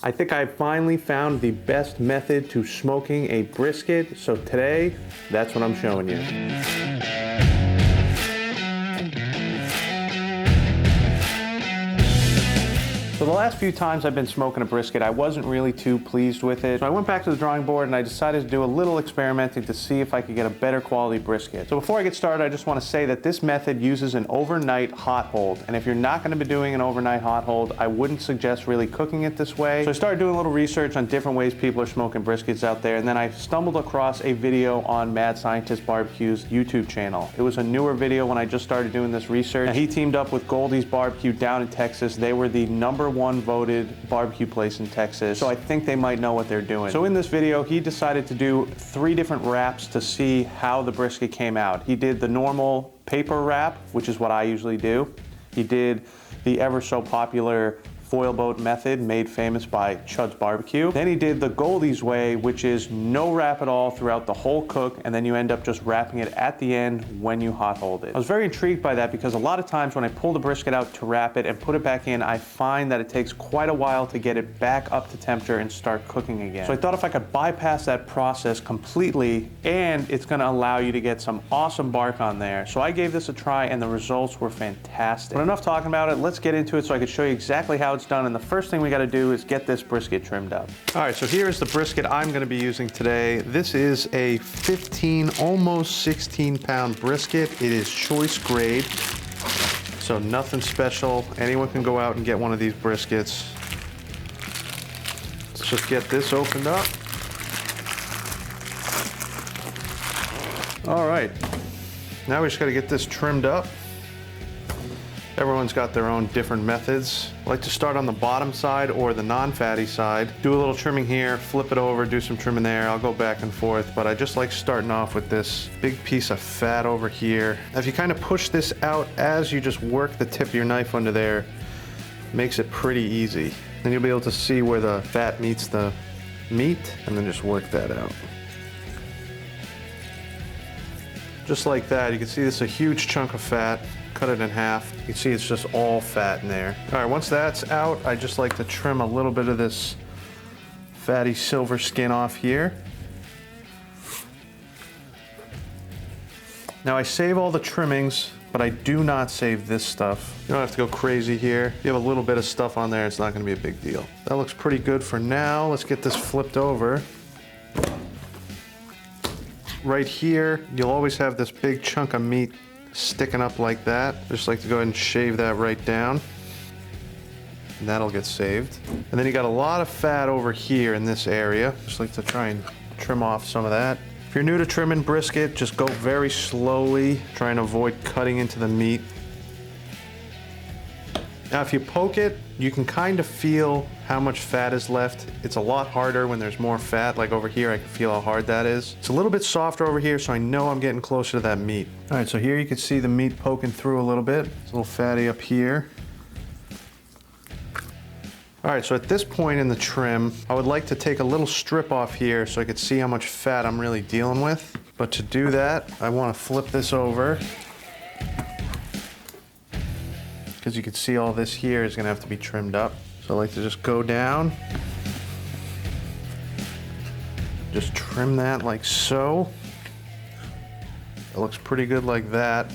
I think I finally found the best method to smoking a brisket, so today, that's what I'm showing you. So the last few times I've been smoking a brisket, I wasn't really too pleased with it. So I went back to the drawing board and I decided to do a little experimenting to see if I could get a better quality brisket. So before I get started, I just want to say that this method uses an overnight hot hold. And if you're not going to be doing an overnight hot hold, I wouldn't suggest really cooking it this way. So I started doing a little research on different ways people are smoking briskets out there. And then I stumbled across a video on Mad Scientist Barbecue's YouTube channel. It was a newer video when I just started doing this research. Now, he teamed up with Goldee's Barbecue down in Texas. They were the #1 voted barbecue place in Texas, so I think they might know what they're doing. So in this video, he decided to do 3 different wraps to see how the brisket came out. He did the normal paper wrap, which is what I usually do. He did the ever so popular foil boat method made famous by Chud's Barbecue. Then he did the Goldee's way, which is no wrap at all throughout the whole cook, and then you end up just wrapping it at the end when you hot hold it. I was very intrigued by that because a lot of times when I pull the brisket out to wrap it and put it back in, I find that it takes quite a while to get it back up to temperature and start cooking again. So I thought if I could bypass that process completely, and it's gonna allow you to get some awesome bark on there. So I gave this a try and the results were fantastic. But enough talking about it, let's get into it so I can show you exactly how it's done. And the first thing we got to do is get this brisket trimmed up. All right, so here's the brisket I'm going to be using today. This is a 15, almost 16-pound brisket. It is choice grade, so nothing special. Anyone can go out and get one of these briskets. Let's just get this opened up. All right, now we just got to get this trimmed up. Everyone's got their own different methods. I like to start on the bottom side or the non-fatty side. Do a little trimming here, flip it over, do some trimming there. I'll go back and forth, but I just like starting off with this big piece of fat over here. If you kind of push this out as you just work the tip of your knife under there, it makes it pretty easy. Then you'll be able to see where the fat meets the meat, and then just work that out. Just like that, you can see this is a huge chunk of fat. Cut it in half. You can see it's just all fat in there. All right, once that's out, I just like to trim a little bit of this fatty silver skin off here. Now I save all the trimmings, but I do not save this stuff. You don't have to go crazy here. If you have a little bit of stuff on there, it's not gonna be a big deal. That looks pretty good for now. Let's get this flipped over. Right here, you'll always have this big chunk of meat sticking up like that. Just like to go ahead and shave that right down. And that'll get saved. And then you got a lot of fat over here in this area. Just like to try and trim off some of that. If you're new to trimming brisket, just go very slowly. Try and avoid cutting into the meat. Now if you poke it, you can kind of feel how much fat is left. It's a lot harder when there's more fat. Like over here, I can feel how hard that is. It's a little bit softer over here, so I know I'm getting closer to that meat. All right, so here you can see the meat poking through a little bit. It's a little fatty up here. All right, so at this point in the trim, I would like to take a little strip off here so I could see how much fat I'm really dealing with. But to do that, I want to flip this over. Because you can see all this here is gonna have to be trimmed up. So I like to just go down. Just trim that like so. It looks pretty good like that.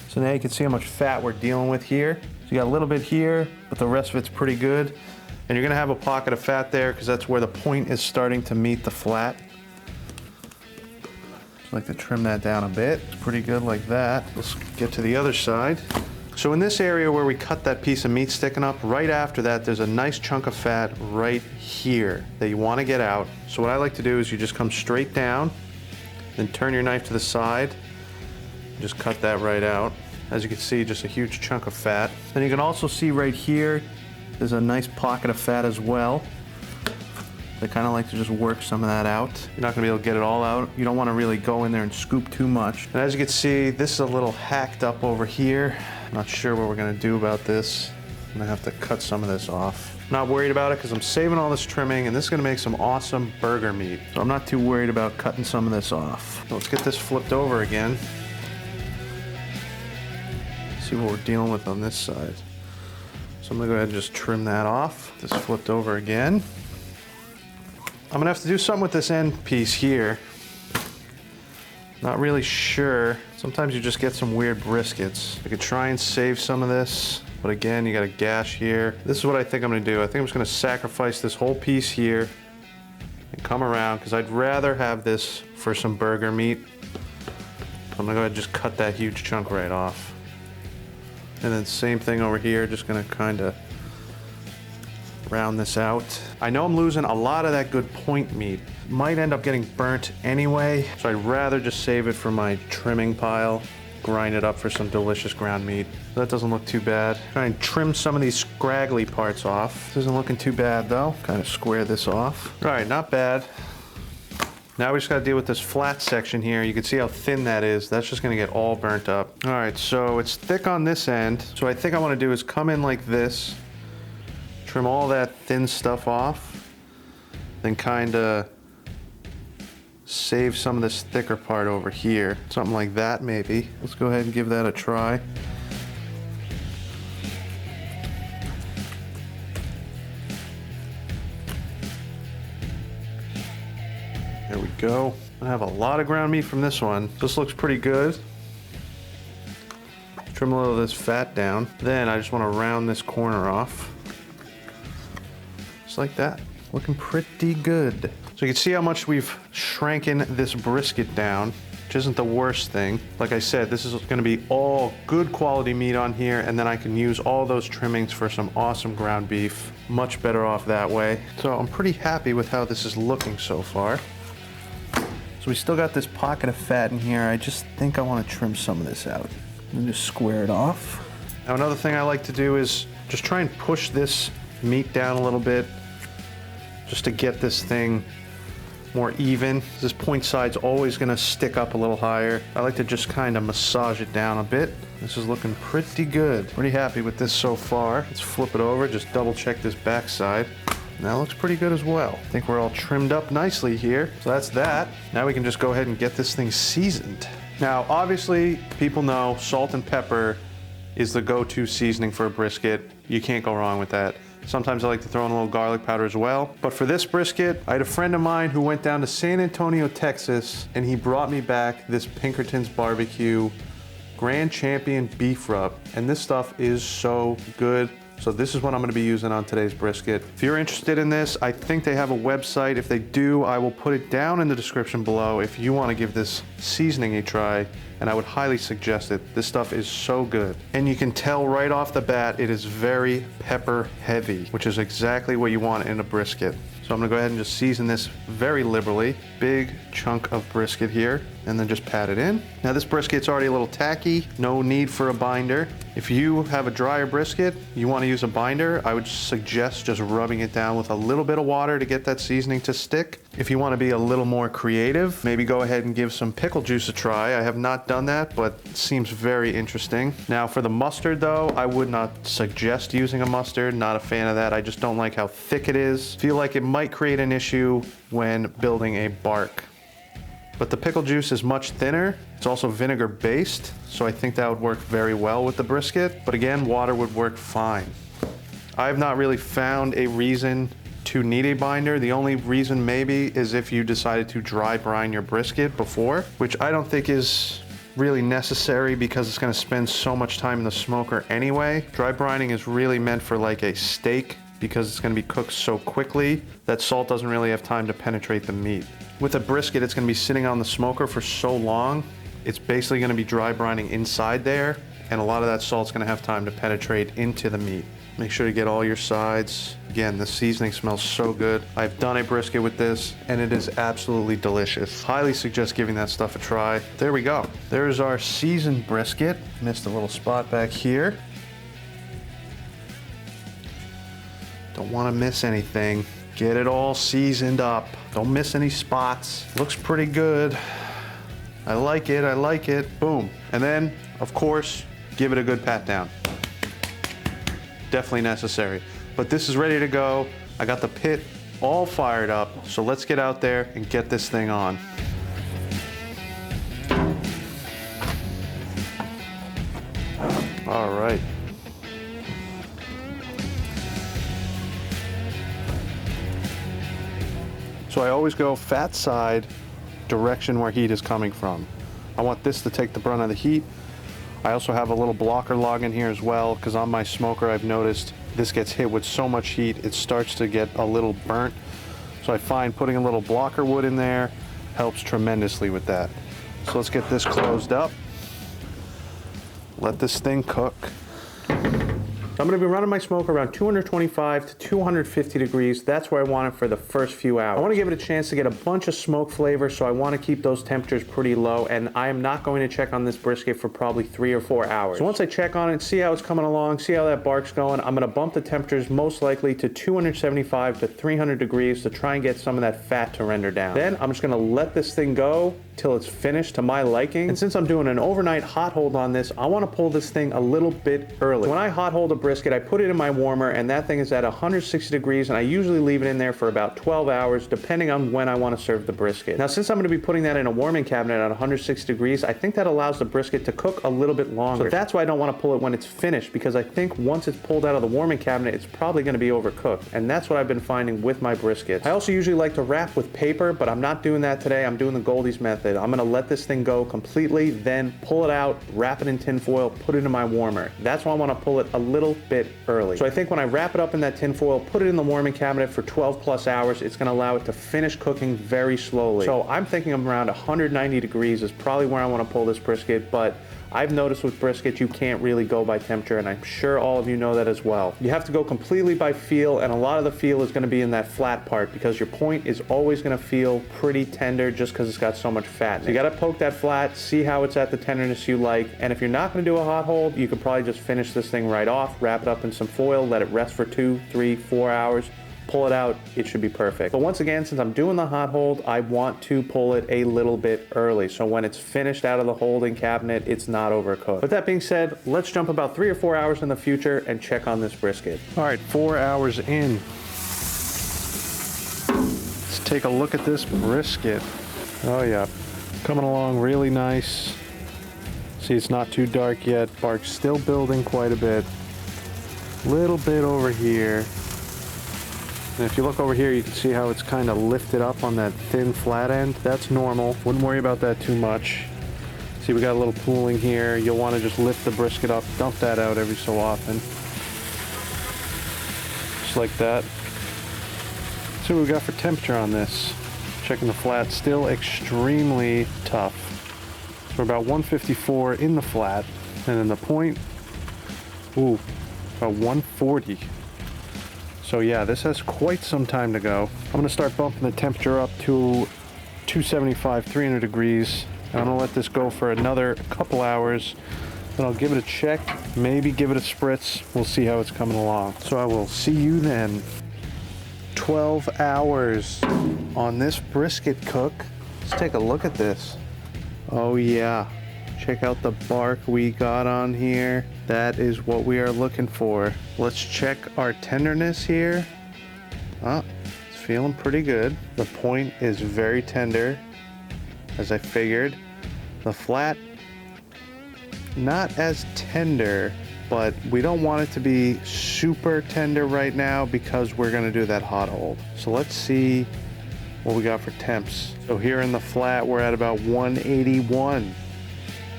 So now you can see how much fat we're dealing with here. So you got a little bit here, but the rest of it's pretty good. And you're gonna have a pocket of fat there because that's where the point is starting to meet the flat. Just like to trim that down a bit. It's pretty good like that. Let's get to the other side. So in this area where we cut that piece of meat sticking up, right after that, there's a nice chunk of fat right here that you want to get out. So what I like to do is you just come straight down, then turn your knife to the side, and just cut that right out. As you can see, just a huge chunk of fat. Then you can also see right here, there's a nice pocket of fat as well. I kind of like to just work some of that out. You're not gonna be able to get it all out. You don't want to really go in there and scoop too much. And as you can see, this is a little hacked up over here. Not sure what we're gonna do about this. I'm gonna have to cut some of this off. Not worried about it because I'm saving all this trimming and this is gonna make some awesome burger meat. So I'm not too worried about cutting some of this off. So let's get this flipped over again. See what we're dealing with on this side. So I'm gonna go ahead and just trim that off. This flipped over again. I'm gonna have to do something with this end piece here. Not really sure. Sometimes you just get some weird briskets. I could try and save some of this, but again, you got a gash here. This is what I think I'm gonna do. I think I'm just gonna sacrifice this whole piece here and come around, because I'd rather have this for some burger meat. I'm gonna go ahead and just cut that huge chunk right off. And then same thing over here, just gonna kinda round this out. I know I'm losing a lot of that good point meat. Might end up getting burnt anyway, so I'd rather just save it for my trimming pile, grind it up for some delicious ground meat. That doesn't look too bad. Try and trim some of these scraggly parts off. This isn't looking too bad though. Kind of square this off. All right, not bad. Now we just gotta deal with this flat section here. You can see how thin that is. That's just gonna get all burnt up. All right, so it's thick on this end. So what I think I wanna do is come in like this, trim all that thin stuff off, then kinda save some of this thicker part over here. Something like that maybe. Let's go ahead and give that a try. There we go. I have a lot of ground meat from this one. This looks pretty good. Trim a little of this fat down. Then I just want to round this corner off. Just like that. Looking pretty good. So you can see how much we've shranken this brisket down, which isn't the worst thing. Like I said, this is gonna be all good quality meat on here, and then I can use all those trimmings for some awesome ground beef. Much better off that way. So I'm pretty happy with how this is looking so far. So we still got this pocket of fat in here. I just think I want to trim some of this out and just square it off. Now another thing I like to do is just try and push this meat down a little bit just to get this thing more even. This point side's always gonna stick up a little higher. I like to just kind of massage it down a bit. This is looking pretty good. Pretty happy with this so far. Let's flip it over, just double check this back side. That looks pretty good as well. I think we're all trimmed up nicely here. So that's that. Now we can just go ahead and get this thing seasoned. Now, obviously, people know salt and pepper is the go-to seasoning for a brisket. You can't go wrong with that. Sometimes I like to throw in a little garlic powder as well. But for this brisket, I had a friend of mine who went down to San Antonio, Texas, and he brought me back this Pinkerton's Barbecue Grand Champion beef rub. And this stuff is so good. So this is what I'm gonna be using on today's brisket. If you're interested in this, I think they have a website. If they do, I will put it down in the description below if you wanna give this seasoning a try, and I would highly suggest it. This stuff is so good. And you can tell right off the bat, it is very pepper heavy, which is exactly what you want in a brisket. So I'm gonna go ahead and just season this very liberally. Big chunk of brisket here, and then just pat it in. Now this brisket's already a little tacky, no need for a binder. If you have a drier brisket, you wanna use a binder, I would suggest just rubbing it down with a little bit of water to get that seasoning to stick. If you wanna be a little more creative, maybe go ahead and give some pickle juice a try. I have not done that, but it seems very interesting. Now for the mustard though, I would not suggest using a mustard, not a fan of that. I just don't like how thick it is. Feel like it might create an issue when building a bark. But the pickle juice is much thinner. It's also vinegar based, so I think that would work very well with the brisket. But again, water would work fine. I've not really found a reason to need a binder. The only reason maybe is if you decided to dry brine your brisket before, which I don't think is really necessary because it's gonna spend so much time in the smoker anyway. Dry brining is really meant for like a steak because it's gonna be cooked so quickly that salt doesn't really have time to penetrate the meat. With a brisket, it's gonna be sitting on the smoker for so long, it's basically gonna be dry brining inside there, and a lot of that salt's gonna have time to penetrate into the meat. Make sure to get all your sides. Again, the seasoning smells so good. I've done a brisket with this, and it is absolutely delicious. Highly suggest giving that stuff a try. There we go. There's our seasoned brisket. Missed a little spot back here. Don't want to miss anything. Get it all seasoned up. Don't miss any spots. Looks pretty good. I like it, I like it. Boom. And then, of course, give it a good pat down. Definitely necessary. But this is ready to go. I got the pit all fired up. So let's get out there and get this thing on. All right. So I always go fat side, direction where heat is coming from. I want this to take the brunt of the heat. I also have a little blocker log in here as well, because on my smoker I've noticed this gets hit with so much heat it starts to get a little burnt. So I find putting a little blocker wood in there helps tremendously with that. So let's get this closed up. Let this thing cook. I'm gonna be running my smoke around 225 to 250 degrees. That's where I want it for the first few hours. I wanna give it a chance to get a bunch of smoke flavor, so I wanna keep those temperatures pretty low, and I am not going to check on this brisket for probably 3 or 4 hours. So once I check on it, see how it's coming along, see how that bark's going, I'm gonna bump the temperatures most likely to 275 to 300 degrees to try and get some of that fat to render down. Then I'm just gonna let this thing go till it's finished to my liking. And since I'm doing an overnight hot hold on this, I wanna pull this thing a little bit early. So when I hot hold a brisket, I put it in my warmer, and that thing is at 160 degrees, and I usually leave it in there for about 12 hours, depending on when I want to serve the brisket. Now, since I'm going to be putting that in a warming cabinet at 160 degrees, I think that allows the brisket to cook a little bit longer. So that's why I don't want to pull it when it's finished, because I think once it's pulled out of the warming cabinet, it's probably going to be overcooked, and that's what I've been finding with my briskets. I also usually like to wrap with paper, but I'm not doing that today. I'm doing the Goldee's method. I'm going to let this thing go completely, then pull it out, wrap it in tin foil, put it in my warmer. That's why I want to pull it a little bit early. So I think when I wrap it up in that tin foil, put it in the warming cabinet for 12 plus hours, it's going to allow it to finish cooking very slowly. So I'm thinking of around 190 degrees is probably where I want to pull this brisket, but I've noticed with brisket you can't really go by temperature, and I'm sure all of you know that as well. You have to go completely by feel, and a lot of the feel is going to be in that flat part, because your point is always going to feel pretty tender just because it's got so much fat. So you got to poke that flat, see how it's at the tenderness you like, and if you're not going to do a hot hold, you could probably just finish this thing right off, wrap it up in some foil, let it rest for 2, 3, 4 hours, pull it out, it should be perfect. But once again, since I'm doing the hot hold, I want to pull it a little bit early, so when it's finished out of the holding cabinet, it's not overcooked. With that being said, let's jump about 3 or 4 hours in the future and check on this brisket. All right, 4 hours in. Let's take a look at this brisket. Oh yeah, coming along really nice. See, it's not too dark yet. Bark's still building quite a bit. Little bit over here. And if you look over here, you can see how it's kind of lifted up on that thin flat end. That's normal. Wouldn't worry about that too much. See, we got a little pooling here. You'll want to just lift the brisket up, dump that out every so often. Just like that. See what we got for temperature on this. Checking the flat, still extremely tough. So we're about 154 in the flat, and in the point, ooh, about 140. So yeah, this has quite some time to go. I'm gonna start bumping the temperature up to 275, 300 degrees. And I'm gonna let this go for another couple hours. Then I'll give it a check, maybe give it a spritz. We'll see how it's coming along. So I will see you then. 12 hours on this brisket cook. Let's take a look at this. Oh yeah, check out the bark we got on here. That is what we are looking for. Let's check our tenderness here. Oh, it's feeling pretty good. The point is very tender, as I figured. The flat, not as tender, but we don't want it to be super tender right now because we're gonna do that hot hold. So let's see what we got for temps. So here in the flat, we're at about 181.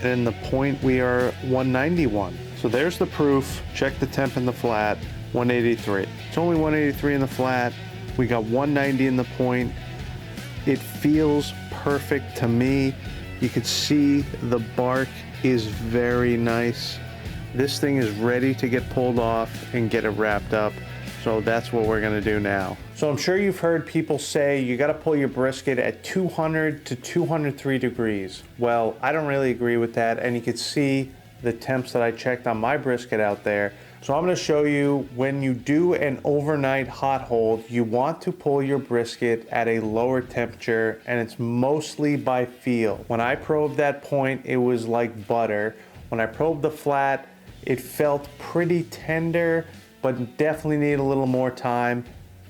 And in the point, we are 191. So there's the proof. Check the temp in the flat, 183. It's only 183 in the flat. We got 190 in the point. It feels perfect to me. You can see the bark is very nice. This thing is ready to get pulled off and get it wrapped up. So that's what we're gonna do now. So I'm sure you've heard people say you gotta pull your brisket at 200 to 203 degrees. Well, I don't really agree with that, and you can see the temps that I checked on my brisket out there. So I'm gonna show you when you do an overnight hot hold, you want to pull your brisket at a lower temperature, and it's mostly by feel. When I probed that point, it was like butter. When I probed the flat, it felt pretty tender, but definitely need a little more time.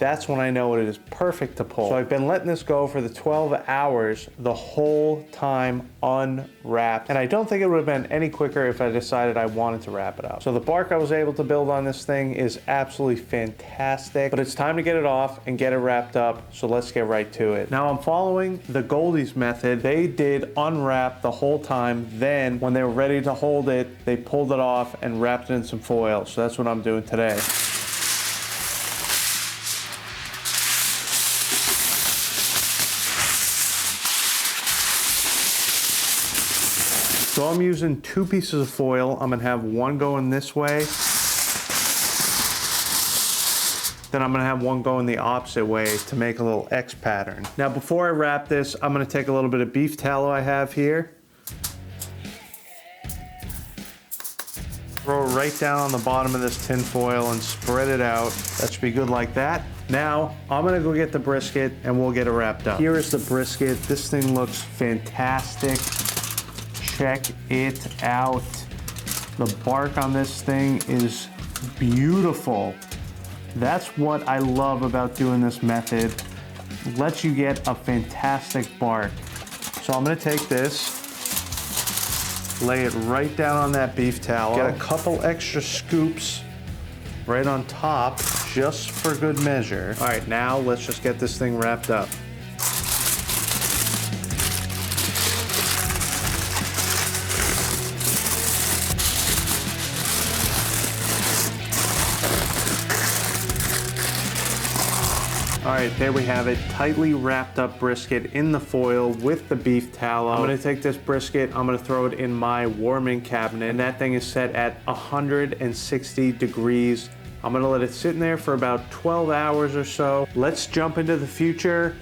that's when I know it is perfect to pull. So I've been letting this go for the 12 hours the whole time unwrapped. And I don't think it would have been any quicker if I decided I wanted to wrap it up. So the bark I was able to build on this thing is absolutely fantastic, but it's time to get it off and get it wrapped up. So let's get right to it. Now I'm following the Goldee's method. They did unwrap the whole time. Then when they were ready to hold it, they pulled it off and wrapped it in some foil. So that's what I'm doing today. So I'm using 2 pieces of foil. I'm gonna have one going this way. Then I'm gonna have one going the opposite way to make a little X pattern. Now before I wrap this, I'm gonna take a little bit of beef tallow I have here. Throw it right down on the bottom of this tin foil and spread it out. That should be good like that. Now, I'm gonna go get the brisket and we'll get it wrapped up. Here is the brisket. This thing looks fantastic. Check it out. The bark on this thing is beautiful. That's what I love about doing this method. It lets you get a fantastic bark. So I'm gonna take this, lay it right down on that beef tallow. Get a couple extra scoops right on top, just for good measure. All right, now let's just get this thing wrapped up. All right, there we have it. Tightly wrapped up brisket in the foil with the beef tallow. I'm gonna take this brisket, I'm gonna throw it in my warming cabinet, and that thing is set at 160 degrees. I'm gonna let it sit in there for about 12 hours or so. Let's jump into the future.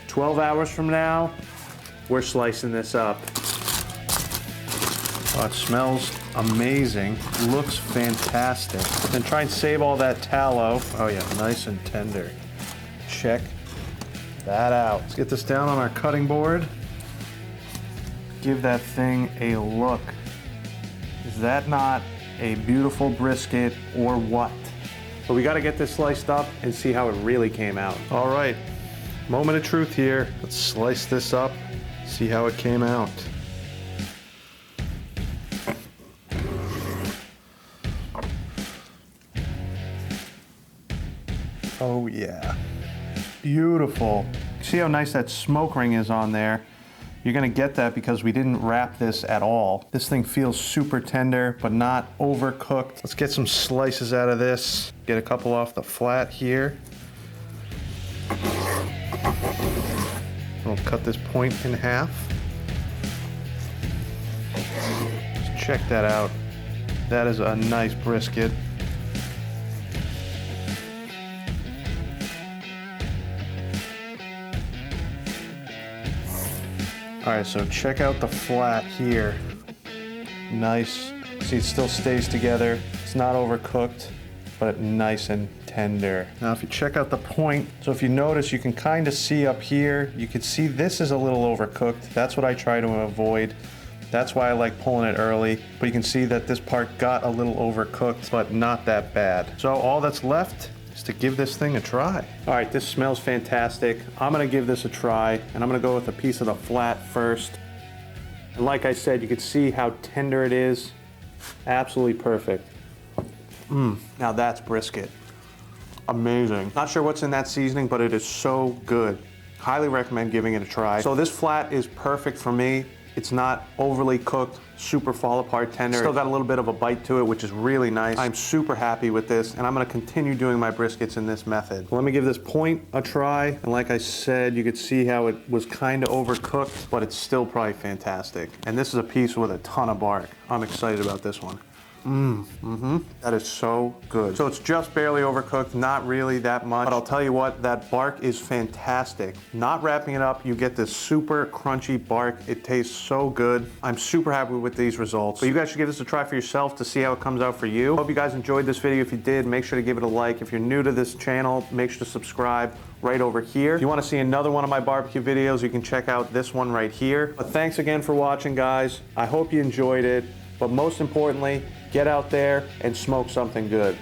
12 hours from now, we're slicing this up. Oh, it smells amazing. Looks fantastic. And try and save all that tallow. Oh yeah, nice and tender. Check that out. Let's get this down on our cutting board. Give that thing a look. Is that not a beautiful brisket or what? But we got to get this sliced up and see how it really came out. All right, moment of truth here. Let's slice this up, see how it came out. Oh yeah. Beautiful. See how nice that smoke ring is on there? You're gonna get that because we didn't wrap this at all. This thing feels super tender, but not overcooked. Let's get some slices out of this. Get a couple off the flat here. We'll cut this point in half. Just check that out. That is a nice brisket. All right, so check out the flat here. Nice. See, it still stays together. It's not overcooked, but nice and tender. Now, if you check out the point, so if you notice, you can kind of see up here, you can see this is a little overcooked. That's what I try to avoid. That's why I like pulling it early. But you can see that this part got a little overcooked, but not that bad. So all that's left is to give this thing a try. All right, this smells fantastic. I'm gonna give this a try, and I'm gonna go with a piece of the flat first. And like I said, you can see how tender it is. Absolutely perfect. Now that's brisket. Amazing. Not sure what's in that seasoning, but it is so good. Highly recommend giving it a try. So this flat is perfect for me. It's not overly cooked, super fall apart tender. Still got a little bit of a bite to it, which is really nice. I'm super happy with this, and I'm gonna continue doing my briskets in this method. Let me give this point a try. And like I said, you could see how it was kind of overcooked, but it's still probably fantastic. And this is a piece with a ton of bark. I'm excited about this one. That is so good. So it's just barely overcooked, not really that much, but I'll tell you what, that bark is fantastic. Not wrapping it up, you get this super crunchy bark. It tastes so good. I'm super happy with these results. So you guys should give this a try for yourself to see how it comes out for you. Hope you guys enjoyed this video. If you did, make sure to give it a like. If you're new to this channel, make sure to subscribe right over here. If you want to see another one of my barbecue videos, you can check out this one right here. But thanks again for watching, guys. I hope you enjoyed it, but most importantly, get out there and smoke something good.